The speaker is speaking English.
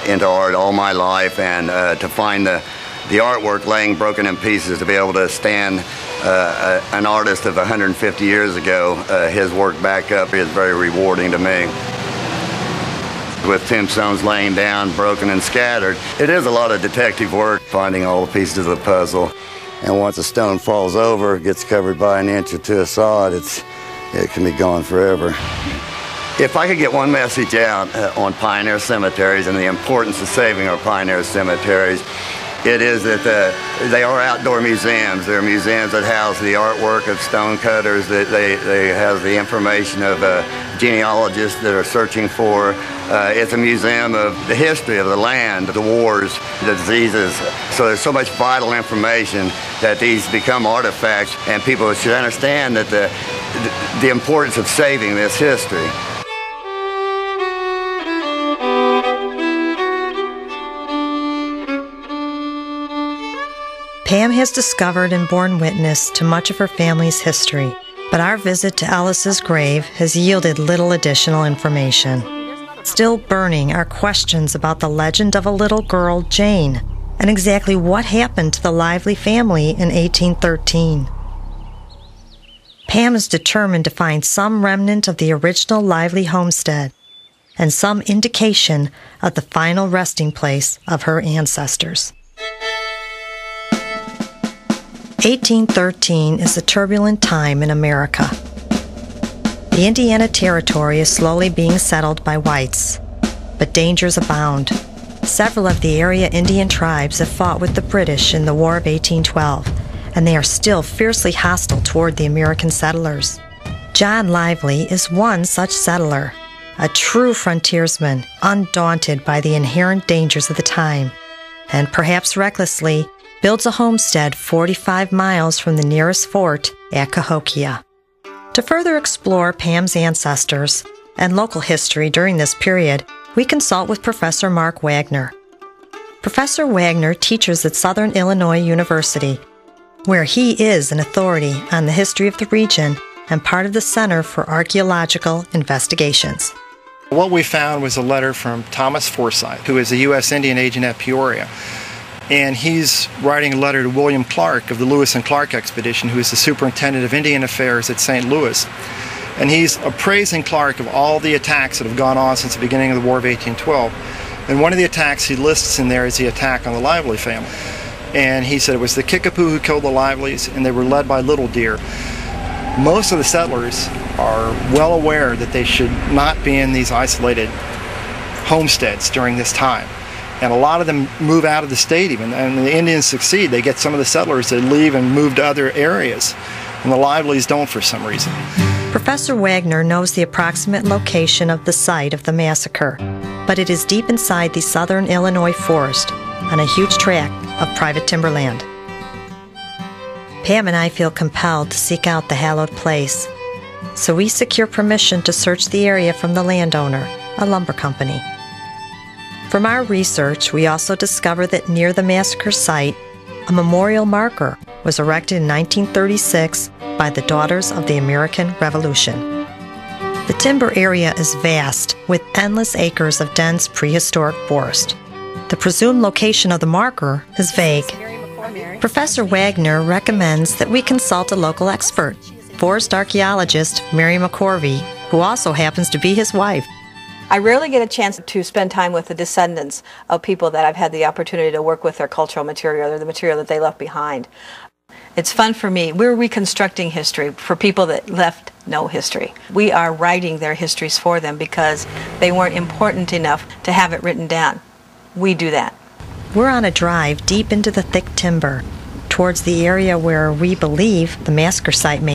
into art all my life, and to find the artwork laying broken in pieces, to be able to stand an artist of 150 years ago, his work back up, is very rewarding to me. With tombstones laying down, broken and scattered, it is a lot of detective work, finding all the pieces of the puzzle. And once a stone falls over, gets covered by an inch or two of sod, it can be gone forever. If I could get one message out on pioneer cemeteries and the importance of saving our pioneer cemeteries, it is that they are outdoor museums. They're museums that house the artwork of stone cutters. They have the information of genealogists that are searching for. It's a museum of the history of the land, the wars, the diseases. So there's so much vital information that these become artifacts, and people should understand that the importance of saving this history. Pam has discovered and borne witness to much of her family's history, but our visit to Ellis's grave has yielded little additional information. Still burning are questions about the legend of a little girl, Jane, and exactly what happened to the Lively family in 1813. Pam is determined to find some remnant of the original Lively homestead and some indication of the final resting place of her ancestors. 1813 is a turbulent time in America. The Indiana Territory is slowly being settled by whites, but dangers abound. Several of the area Indian tribes have fought with the British in the War of 1812, and they are still fiercely hostile toward the American settlers. John Lively is one such settler, a true frontiersman, undaunted by the inherent dangers of the time, and perhaps recklessly builds a homestead 45 miles from the nearest fort at Cahokia. To further explore Pam's ancestors and local history during this period, we consult with Professor Mark Wagner. Professor Wagner teaches at Southern Illinois University, where he is an authority on the history of the region and part of the Center for Archaeological Investigations. What we found was a letter from Thomas Forsyth, who is a U.S. Indian agent at Peoria. And he's writing a letter to William Clark of the Lewis and Clark expedition, who is the superintendent of Indian Affairs at St. Louis. And he's appraising Clark of all the attacks that have gone on since the beginning of the War of 1812. And one of the attacks he lists in there is the attack on the Lively family. And he said it was the Kickapoo who killed the Livelies, and they were led by Little Deer. Most of the settlers are well aware that they should not be in these isolated homesteads during this time. And a lot of them move out of the state even, and the Indians succeed. They get some of the settlers that leave and move to other areas, and the Livelies don't for some reason. Professor Wagner knows the approximate location of the site of the massacre, but it is deep inside the southern Illinois forest on a huge tract of private timberland. Pam and I feel compelled to seek out the hallowed place, so we secure permission to search the area from the landowner, a lumber company. From our research, we also discover that near the massacre site, a memorial marker was erected in 1936 by the Daughters of the American Revolution. The timber area is vast, with endless acres of dense prehistoric forest. The presumed location of the marker is vague. Professor Wagner recommends that we consult a local expert, forest archaeologist Mary McCorvey, who also happens to be his wife. I rarely get a chance to spend time with the descendants of people that I've had the opportunity to work with their cultural material or the material that they left behind. It's fun for me. We're reconstructing history for people that left no history. We are writing their histories for them because they weren't important enough to have it written down. We do that. We're on a drive deep into the thick timber towards the area where we believe the massacre site may